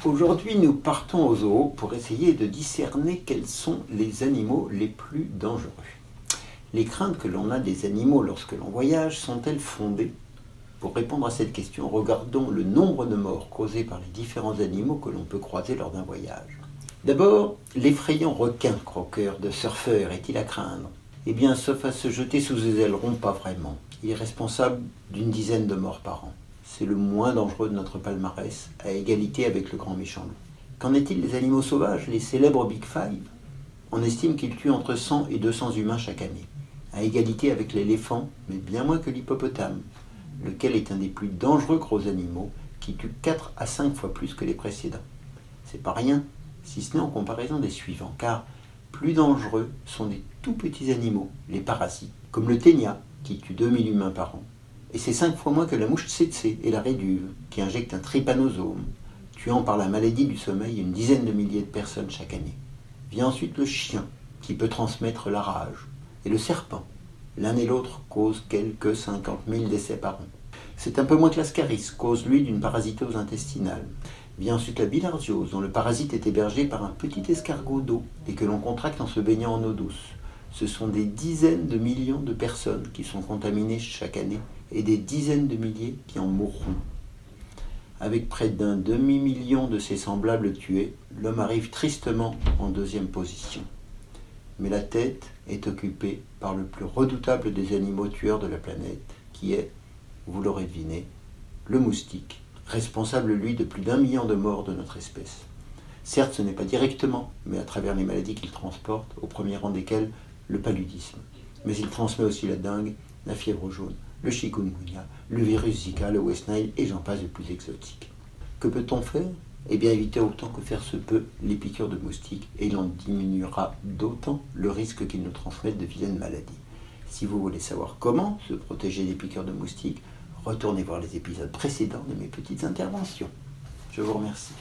Aujourd'hui, nous partons au zoo pour essayer de discerner quels sont les animaux les plus dangereux. Les craintes que l'on a des animaux lorsque l'on voyage sont-elles fondées? Pour répondre à cette question, regardons le nombre de morts causés par les différents animaux que l'on peut croiser lors d'un voyage. D'abord, l'effrayant requin croqueur de surfeur est-il à craindre? Eh bien, sauf à se jeter sous les ailerons, pas vraiment. Il est responsable d'une dizaine de morts par an. C'est le moins dangereux de notre palmarès, à égalité avec le grand méchant loup. Qu'en est-il des animaux sauvages, les célèbres Big Five? On estime qu'ils tuent entre 100 et 200 humains chaque année, à égalité avec l'éléphant, mais bien moins que l'hippopotame, lequel est un des plus dangereux gros animaux, qui tue 4 à 5 fois plus que les précédents. C'est pas rien, si ce n'est en comparaison des suivants, car plus dangereux sont des tout petits animaux, les parasites, comme le ténia, qui tue 2000 humains par an. Et c'est 5 fois moins que la mouche tsetse et la réduve, qui injectent un trypanosome, tuant par la maladie du sommeil une dizaine de milliers de personnes chaque année. Vient ensuite le chien, qui peut transmettre la rage, et le serpent. L'un et l'autre causent quelques 50 000 décès par an. C'est un peu moins que l'ascaris, cause lui d'une parasitose intestinale. Vient ensuite la bilharziose, dont le parasite est hébergé par un petit escargot d'eau et que l'on contracte en se baignant en eau douce. Ce sont des dizaines de millions de personnes qui sont contaminées chaque année et des dizaines de milliers qui en mourront. Avec près d'un demi-million de ses semblables tués, l'homme arrive tristement en deuxième position. Mais la tête est occupée par le plus redoutable des animaux tueurs de la planète, qui est, vous l'aurez deviné, le moustique, responsable lui de plus d'1 million de morts de notre espèce. Certes, ce n'est pas directement, mais à travers les maladies qu'il transporte, au premier rang desquelles le paludisme. Mais il transmet aussi la dengue, la fièvre jaune, le chikungunya, le virus Zika, le West Nile et j'en passe de plus exotiques. Que peut-on faire? Eh bien, éviter autant que faire se peut les piqûres de moustiques et il en diminuera d'autant le risque qu'ils nous transmettent de vilaines maladies. Si vous voulez savoir comment se protéger des piqûres de moustiques, retournez voir les épisodes précédents de mes petites interventions. Je vous remercie.